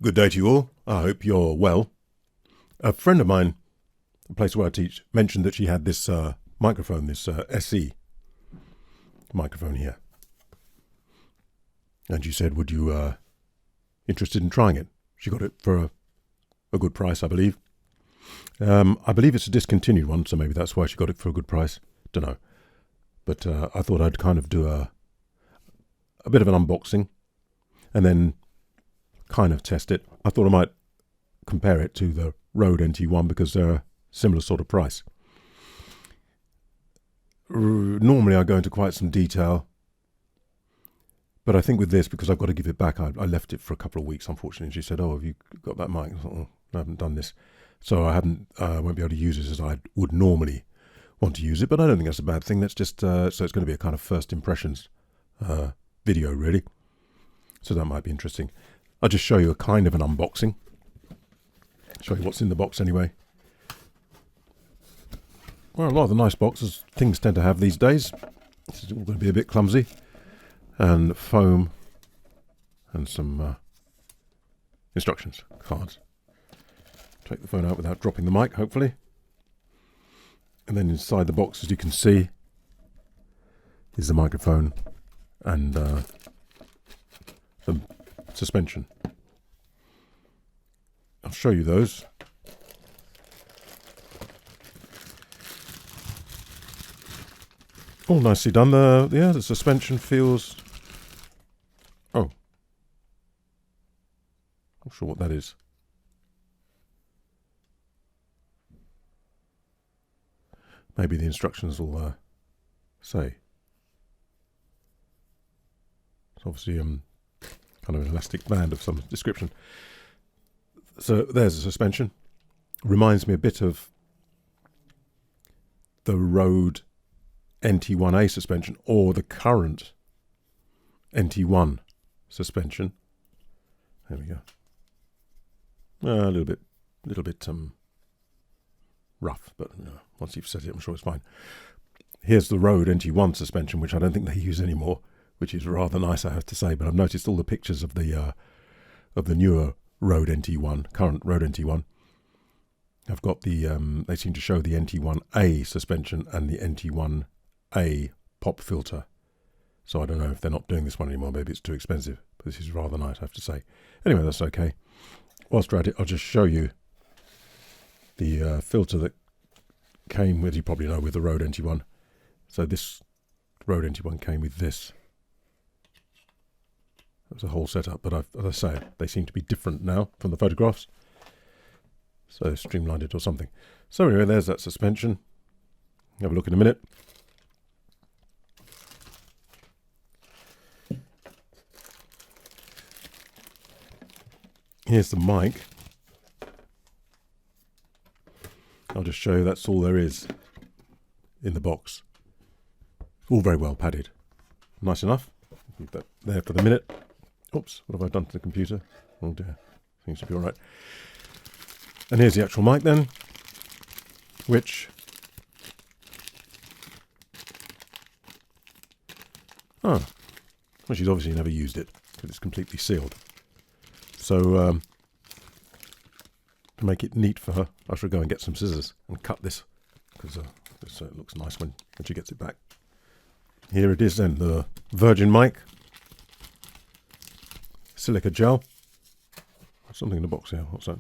Good day to you all. I hope you're well. A friend of mine, the place where I teach, mentioned that she had this microphone, this SE microphone here. And she said, would you interested in trying it? She got it for a good price, I believe. I believe it's a discontinued one, so maybe that's why she got it for a good price. Don't know. But I thought I'd kind of do a bit of an unboxing and then kind of test it. I thought I might compare it to the Rode NT1 because they're a similar sort of price. Normally I go into quite some detail, but I think with this, because I've got to give it back, I left it for a couple of weeks, unfortunately. She said, "Oh, have you got that mic?" I thought, "Oh, I haven't done this." So I won't be able to use it as I would normally want to use it, but I don't think that's a bad thing. That's just, so it's going to be a kind of first impressions video, really. So that might be interesting. I'll just show you a kind of an unboxing. Show you what's in the box anyway. Well, a lot of the nice boxes things tend to have these days. This is all going to be a bit clumsy. And foam and some instructions cards. Take the phone out without dropping the mic, hopefully. And then inside the box, as you can see, is the microphone and the suspension. I'll show you those. All nicely done. The suspension feels. Oh, not sure what that is. Maybe the instructions will say. It's obviously kind of an elastic band of some description. So there's the suspension. Reminds me a bit of the Rode NT1A suspension or the current NT1 suspension. There we go. A little bit rough, but once you've set it, I'm sure it's fine. Here's the Rode NT1 suspension, which I don't think they use anymore, which is rather nice, I have to say. But I've noticed all the pictures of the newer Rode NT1, current Rode NT1. I've got the they seem to show the NT1A suspension and the NT1A pop filter. So I don't know if they're not doing this one anymore. Maybe it's too expensive. But this is rather nice, I have to say. Anyway, that's okay. Whilst we're at it, I'll just show you the filter that came with, you probably know, with the Rode NT1. So this Rode NT1 came with this. That was a whole setup, but as I say, they seem to be different now from the photographs. So streamlined it or something. So anyway, there's that suspension. Have a look in a minute. Here's the mic. I'll just show you that's all there is in the box. All very well padded. Nice enough. Leave that there for the minute. Oops, what have I done to the computer? Oh dear, seems to be all right. And here's the actual mic then, which well, she's obviously never used it because it's completely sealed. So to make it neat for her, I shall go and get some scissors and cut this because so it looks nice when she gets it back. Here it is then, the Virgin mic. Silica gel. Something in the box here. What's that?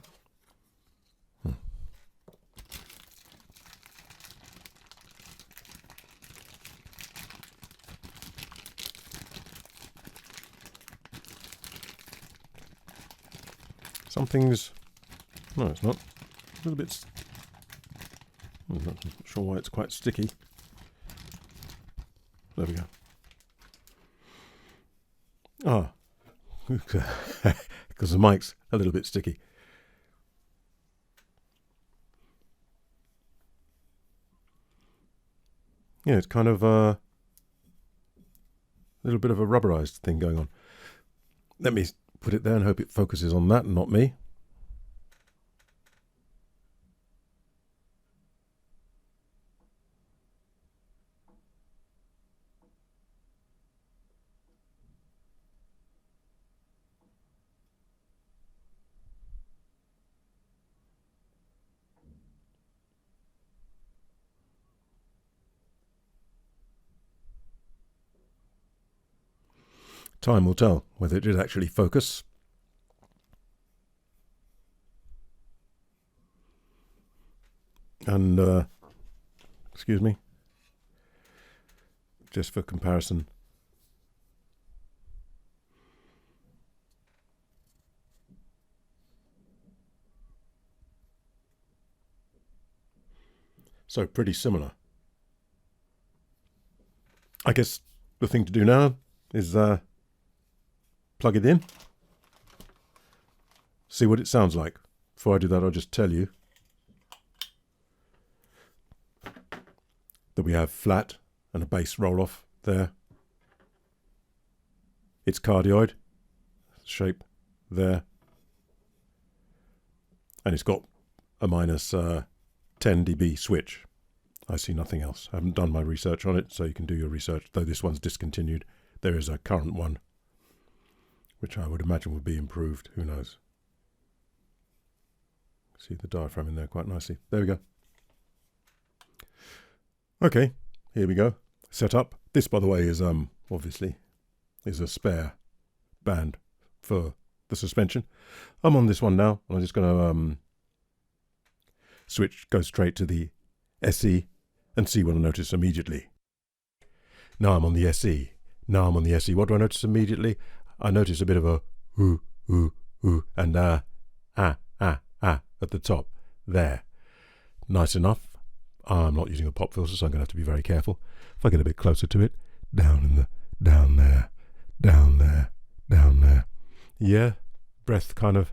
Something's. No, it's not. A little bit. I'm not sure why it's quite sticky. There we go. Ah. Because the mic's a little bit sticky. Yeah, it's kind of a little bit of a rubberized thing going on. Let me put it there and hope it focuses on that and not me. Time will tell whether it did actually focus. And, excuse me, just for comparison, so pretty similar. I guess the thing to do now is plug it in, see what it sounds like. Before I do that, I'll just tell you that we have flat and a bass roll-off there. It's cardioid shape there, and it's got a minus 10 dB switch. I see nothing else. I haven't done my research on it, so you can do your research. Though this one's discontinued, there is a current one, which I would imagine would be improved. Who knows? See the diaphragm in there quite nicely. There we go. Okay, here we go. Set up. This, by the way, is obviously is a spare band for the suspension. I'm on this one now. I'm just going to go straight to the SE and see what I notice immediately. Now I'm on the SE. What do I notice immediately? I notice a bit of a ooh, ooh, ooh, and at the top there. Nice enough. I'm not using a pop filter, so I'm going to have to be very careful. If I get a bit closer to it, down there. Yeah, breath kind of.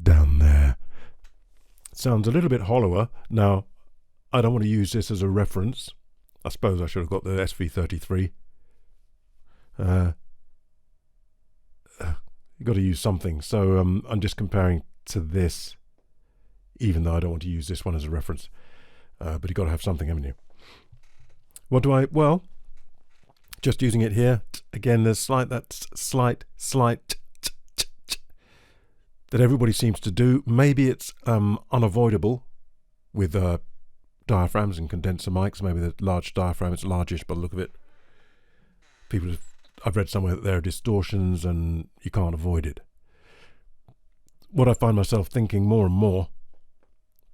Down there. Sounds a little bit hollower. Now, I don't want to use this as a reference. I suppose I should have got the sV33. You've got to use something. So I'm just comparing to this, even though I don't want to use this one as a reference. But you've got to have something, haven't you? What do I... Well, just using it here. Again, there's slight that everybody seems to do. Maybe it's unavoidable with diaphragms and condenser mics. Maybe the large diaphragm, it's largish by the look of it. I've read somewhere that there are distortions and you can't avoid it. What I find myself thinking more and more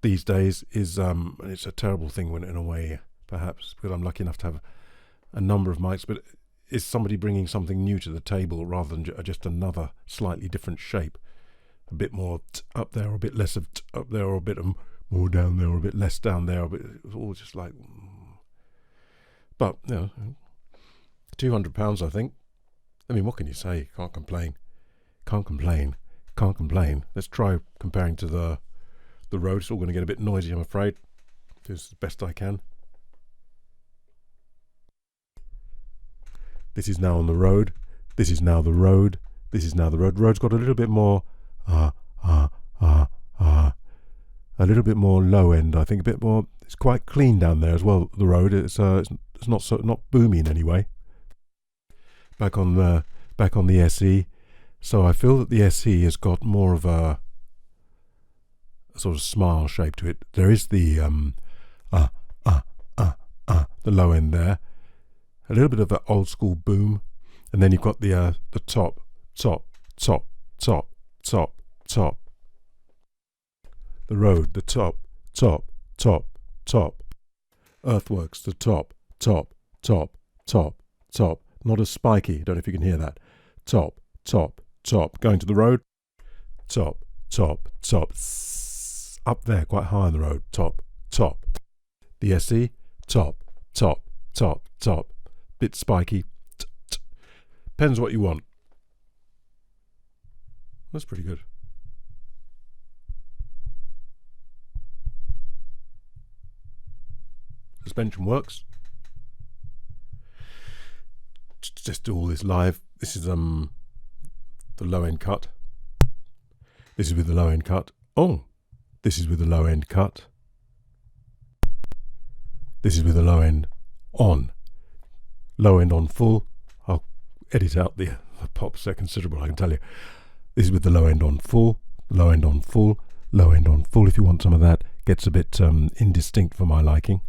these days is, and it's a terrible thing when in a way, perhaps, because I'm lucky enough to have a number of mics, but is somebody bringing something new to the table rather than just another slightly different shape? A bit more up there, or a bit less of up there, or a bit more down there, or a bit less down there. It's all just like... But, you know, £200, I think. I mean, what can you say? Can't complain. Let's try comparing to the Rode. It's all going to get a bit noisy, I'm afraid. Do as best I can. This is now on the Rode. This is now the Rode. Rode's got a little bit more a little bit more low end, I think, a bit more. It's quite clean down there as well, the Rode. It's not boomy in any way. Back on the SE, so I feel that the SE has got more of a sort of smile shape to it. There is the low end there, a little bit of an old school boom, and then you've got the top. The Rode, the top. Earthworks, the top. Not as spiky. Don't know if you can hear that. Top. Going to the Rode. Top. Up there, quite high on the Rode. Top. The SE. Top. Bit spiky. Depends what you want. That's pretty good. Suspension works. Just do all this live. This is the low end cut. This is with the low end cut. Oh, this is with the low end cut. This is with the low end on. Low end on full. I'll edit out the pops, they're considerable, I can tell you. This is with the low end on full, low end on full, low end on full. If you want some of that, gets a bit indistinct for my liking.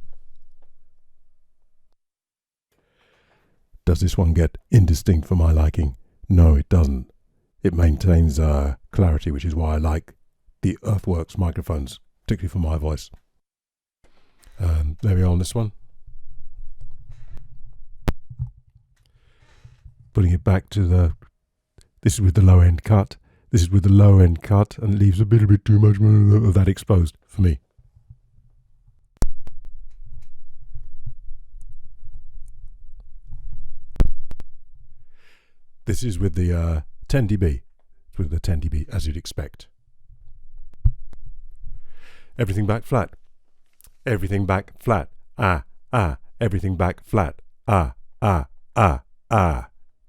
Does this one get indistinct for my liking? No, it doesn't. It maintains clarity, which is why I like the Earthworks microphones, particularly for my voice. There we are on this one. Putting it back to this is with the low end cut, this is with the low end cut, and it leaves a bit too much of that exposed for me. This is with the 10 dB, it's with the 10 dB as you'd expect. Everything back flat, everything back flat, everything back flat,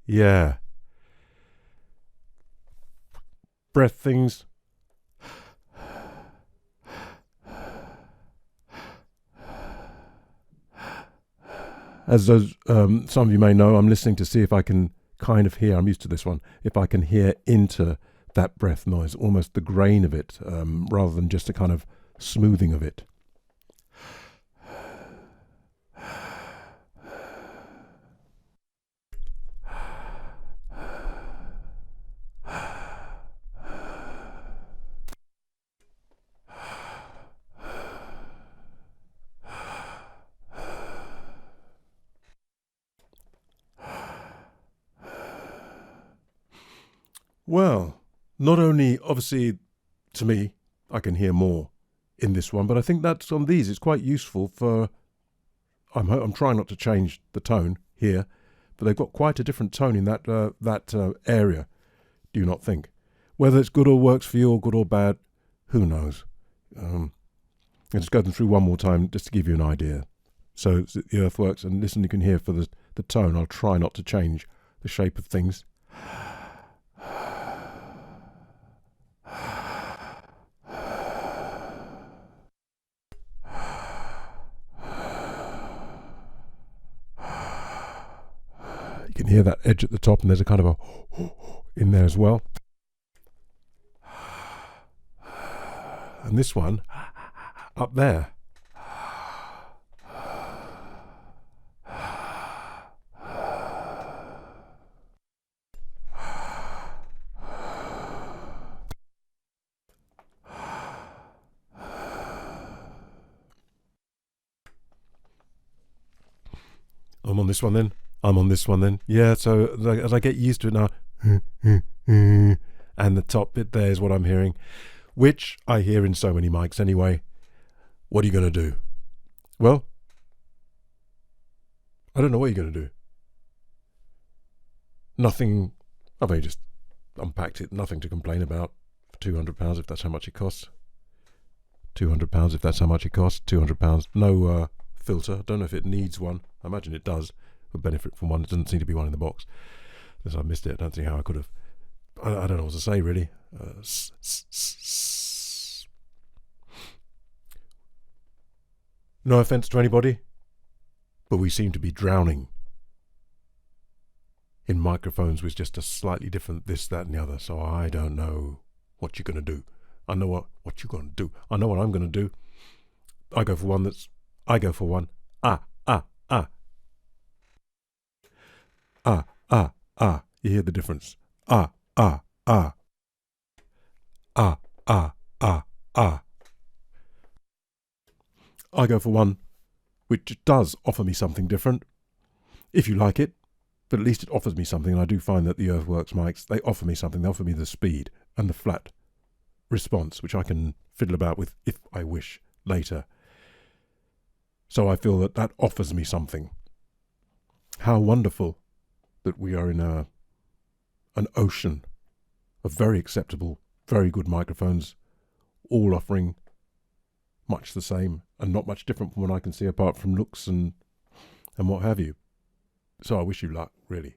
yeah. Breath things. As those, some of you may know, I'm listening to see if I can kind of hear, I'm used to this one, if I can hear into that breath noise, almost the grain of it, rather than just a kind of smoothing of it. Well, not only, obviously, to me, I can hear more in this one, but I think that's on these. It's quite useful for, I'm trying not to change the tone here, but they've got quite a different tone in that area, do you not think? Whether it's good or works for you or good or bad, who knows? I'll just go them through one more time just to give you an idea. So the Earthworks, and listen, you can hear for the tone. I'll try not to change the shape of things. You can hear that edge at the top, and there's a kind of a in there as well. And this one up there. I'm on this one then. I'm on this one then. Yeah, so as I get used to it now, and the top bit there is what I'm hearing, which I hear in so many mics anyway. What are you going to do? Well, I don't know what you're going to do. Nothing, I've only just unpacked it, nothing to complain about. For £200 if that's how much it costs. £200 if that's how much it costs. £200. No filter. I don't know if it needs one. I imagine it does. Would benefit from one. There doesn't seem to be one in the box. Unless I missed it. I don't see how I could have. I don't know what to say really. No offense to anybody, but we seem to be drowning in microphones with just a slightly different this, that, and the other. So I don't know what you're going to do. I know what you're going to do. I know what I'm going to do. I go for one that's. I go for one. You hear the difference. I go for one which does offer me something different, if you like it, but at least it offers me something. And I do find that the Earthworks mics, they offer me something. They offer me the speed and the flat response, which I can fiddle about with if I wish later. So I feel that offers me something. How wonderful that we are in an ocean of very acceptable, very good microphones, all offering much the same and not much different from what I can see apart from looks and what have you. So I wish you luck, really.